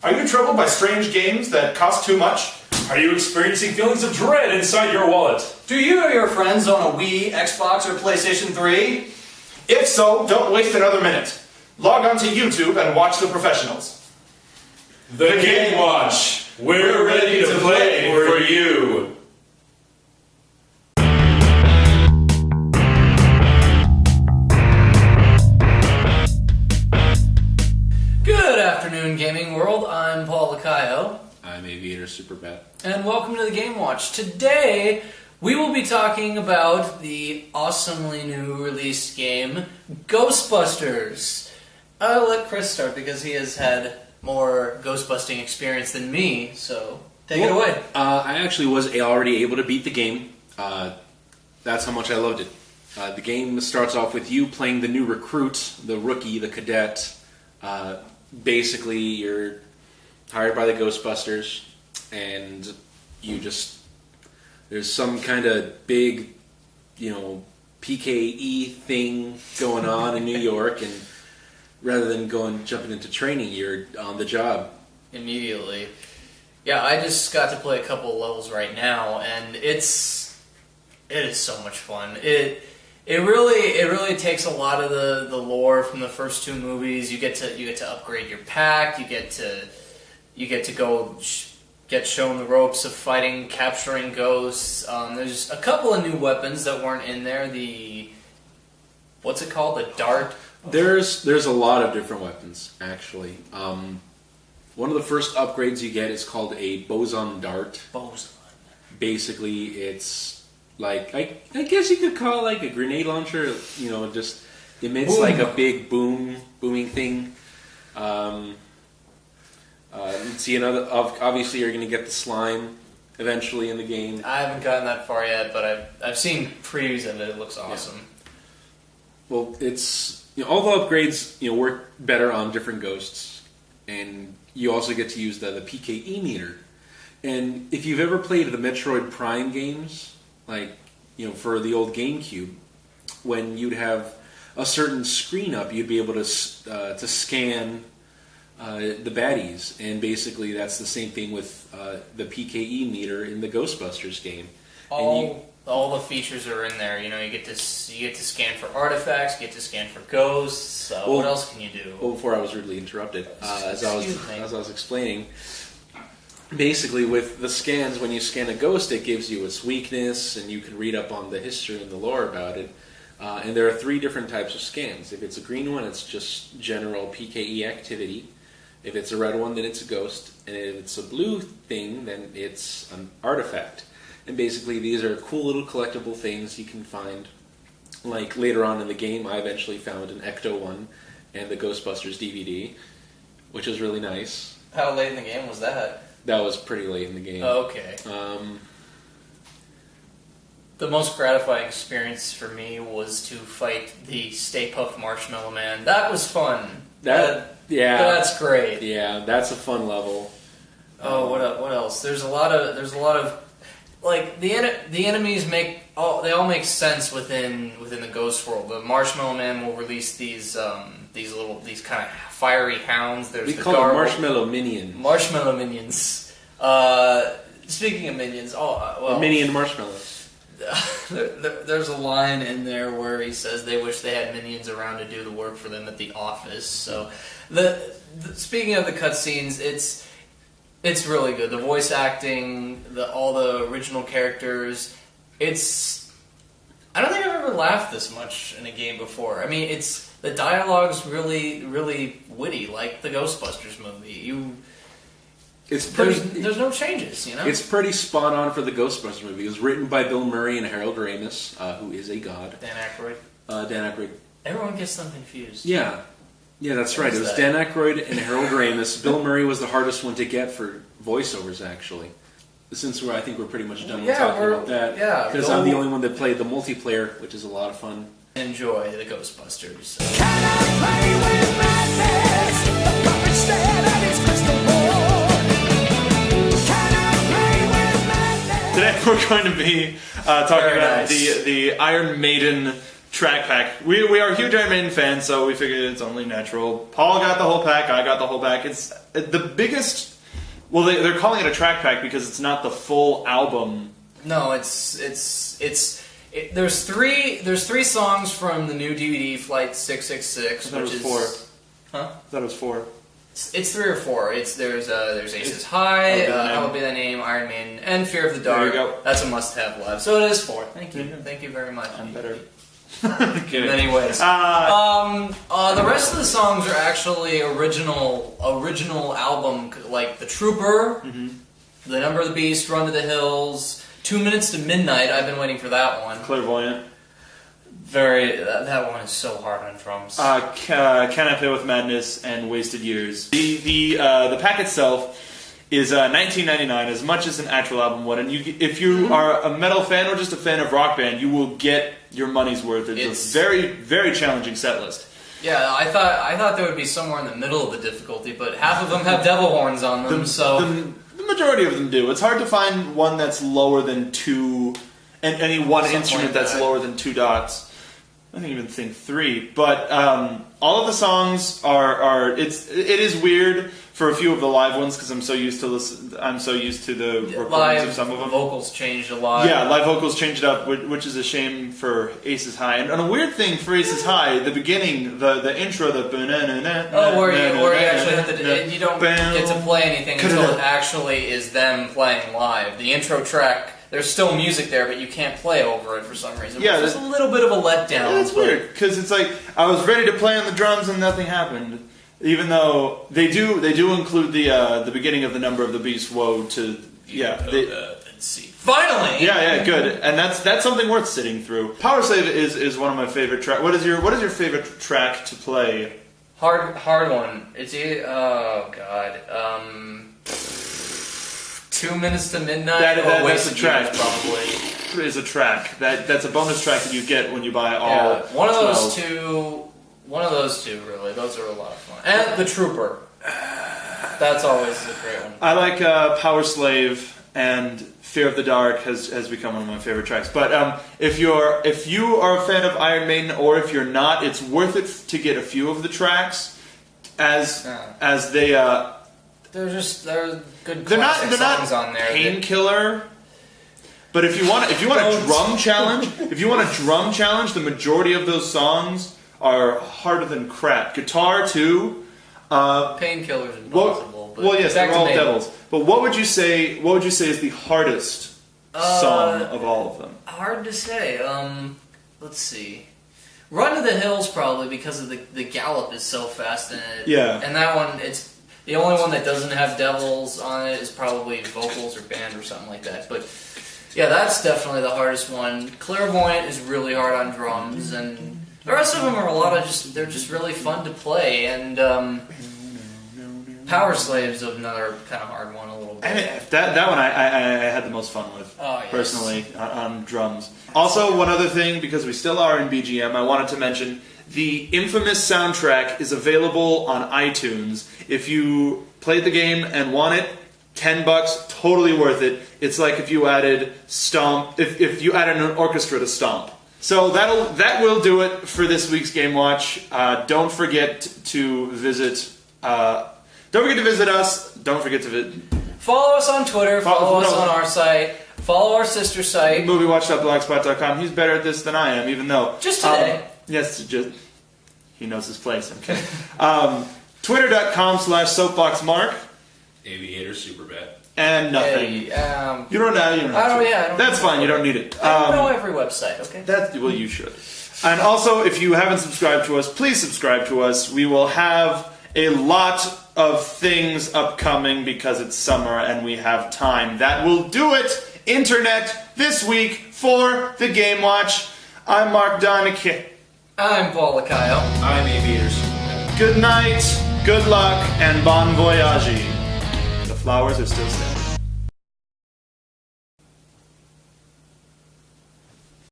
Are you troubled by strange games that cost too much? Are you experiencing feelings of dread inside your wallet? Do you or your friends own a Wii, Xbox, or PlayStation 3? If so, don't waste another minute. Log on to YouTube and watch the professionals. The Game Watch. We're ready to play for you. Good afternoon, gaming world. I'm Paul Lacayo. I'm Aviator Superbat. And welcome to the Game Watch. Today, we will be talking about the awesomely new released game, Ghostbusters. I'll let Chris start because he has had more ghostbusting experience than me, so take it away. I actually was already able to beat the game. That's how much I loved it. The game starts off with you playing the new recruit, the rookie, the cadet. Basically, you're hired by the Ghostbusters, and you just... There's some kind of big, PKE thing going on in New York, and rather than jumping into training, you're on the job. Immediately. Yeah, I just got to play a couple of levels right now, and it is so much fun. It really takes a lot of the lore from the first two movies. You get to upgrade your pack. You get to go get shown the ropes of fighting, capturing ghosts. There's a couple of new weapons that weren't in there. What's it called? The dart. There's a lot of different weapons, actually. One of the first upgrades you get is called a boson dart. Boson. Basically, it's like I guess you could call it like a grenade launcher. Just emits like a big booming thing. See another. Obviously, you're going to get the slime eventually in the game. I haven't gotten that far yet, but I've seen previews of it. It looks awesome. Yeah. Well, it's all the upgrades work better on different ghosts, and you also get to use the PKE meter. And if you've ever played the Metroid Prime games, like for the old GameCube, when you'd have a certain screen up, you'd be able to scan the baddies, and basically that's the same thing with the PKE meter in the Ghostbusters game. All the features are in there. You get to scan for artifacts, you get to scan for ghosts. What else can you do? Well, before I was rudely interrupted, as I was explaining, basically with the scans, when you scan a ghost, it gives you its weakness, and you can read up on the history and the lore about it. And there are 3 different types of scans. If it's a green one, it's just general PKE activity. If it's a red one, then it's a ghost. And if it's a blue thing, then it's an artifact. And basically, these are cool little collectible things you can find. Like later on in the game, I eventually found an Ecto one and the Ghostbusters DVD, which was really nice. How late in the game was that? That was pretty late in the game. Oh, okay. The most gratifying experience for me was to fight the Stay Puft Marshmallow Man. That was fun. That's great. Yeah, that's a fun level. Oh, what else? There's a lot of like the enemies they all make sense within the Ghost world. The Marshmallow Man will release these kind of fiery hounds. We call them Marshmallow Minions. Marshmallow Minions. Speaking of minions, Minion Marshmallows. There's a line in there where he says they wish they had minions around to do the work for them at the office. So, speaking of the cutscenes, it's really good. The voice acting, all the original characters. I don't think I've ever laughed this much in a game before. I mean, the dialogue's really, really witty, like the Ghostbusters movie. There's no changes, It's pretty spot on for the Ghostbusters movie. It was written by Bill Murray and Harold Ramis, who is a god. Dan Aykroyd. Dan Aykroyd. Everyone gets them confused. Yeah, that's right. It was Dan Aykroyd and Harold Ramis. Bill Murray was the hardest one to get for voiceovers, actually. Since I think we're pretty much done with talking about that. Yeah, because I'm the only one that played the multiplayer, which is a lot of fun. Enjoy the Ghostbusters. Can I play with madness? The puppet stand at his crystal ball. Can I play with madness? Today we're going to be talking about the Iron Maiden track pack. We are huge Iron Maiden fans, so we figured it's only natural. Paul got the whole pack. I got the whole pack. It's the biggest. Well, they're calling it a track pack because it's not the full album. No, there's three songs from the new DVD, Flight 666, I thought which it is was 4. Huh? I thought it was 4. It's 3 or 4. There's Aces High, How Would Be Thy Name, Iron Maiden, and Fear of the Dark. There you go. That's a must-have live. So it is 4. Thank you. Thank you very much. I'm better. In many ways. The rest of the songs are actually original album, like The Trooper, The Number of the Beast, Run to the Hills, 2 Minutes to Midnight. I've been waiting for that one. Clairvoyant. That one is so hard on drums. Can I Play with Madness and Wasted Years. The pack itself is $19.99, as much as an actual album would. And if you are a metal fan or just a fan of Rock Band, you will get your money's worth. It's a very, very challenging set list. Yeah, I thought there would be somewhere in the middle of the difficulty, but half of them have devil horns on them. The majority of them do. It's hard to find one that's lower than 2, and any one Something instrument like that's that. lower than 2 dots. I don't even think 3, but all of the songs are. It is weird for a few of the live ones because I'm so used to the recordings Live of some of them. vocals changed a lot. Yeah, live vocals changed up, which is a shame for Aces High. And a weird thing for Aces High, the beginning, the intro, the where you actually have to, you don't get to play anything until it actually is them playing live. The intro track, there's still music there, but you can't play over it for some reason. Yeah, which is a little bit of a letdown. Yeah, that's weird because it's like I was ready to play on the drums and nothing happened. Even though they do include the beginning of the Number of the Beast. Woe to Let's see. Finally. Yeah, good, and that's something worth sitting through. Power Slave is one of my favorite tracks. What is your favorite track to play? Hard one. It's 2 Minutes to Midnight. That's a track. Probably is a track that's a bonus track that you get when you buy all. One of 12. those two. One of those two, really. Those are a lot of fun. And The Trooper. That's always a great one. I like Power Slave, and Fear of the Dark has become one of my favorite tracks. But if you are a fan of Iron Maiden, or if you're not, it's worth it to get a few of the tracks as they. They're good They're not songs on there. Painkiller. But if you want a drum challenge, the majority of those songs are harder than crap. Guitar too. Painkiller's impossible. Well, yes, they're all devils. But what would you say is the hardest song of all of them? Hard to say. Let's see. Run to the Hills probably because of the gallop is so fast in it. Yeah. And that one, it's the only one that doesn't have devils on it is probably vocals or band or something like that. But yeah, that's definitely the hardest one. Clairvoyant is really hard on drums, and the rest of them are they're just really fun to play. And Power Slave's another kind of hard one a little bit. I mean, that one I had the most fun with, personally, on drums. Also, one other thing, because we still are in BGM, I wanted to mention the infamous soundtrack is available on iTunes. If you played the game and want it, $10, totally worth it. It's like if you added Stomp, if you added an orchestra to Stomp. So that will do it for this week's Game Watch. Don't forget to visit. Don't forget to visit us. Don't forget to follow us on Twitter. Follow us on our site. Follow our sister site. MovieWatch.blogspot.com. He's better at this than I am, even though just today. Yes, he knows his place. I'm kidding. Twitter.com/soapboxmark. Aviator Superbat. And nothing. Hey, You don't know. You don't have to. I don't That's fine. You don't need it. I don't know every website. Okay. Well, you should. And also, if you haven't subscribed to us, please subscribe to us. We will have a lot of things upcoming because it's summer and we have time. That will do it, Internet, this week for the Game Watch. I'm Mark Donick. I'm Paul Lacayo. I'm Aviator Superbat. Good night, good luck, and bon voyage. The flowers are still standing.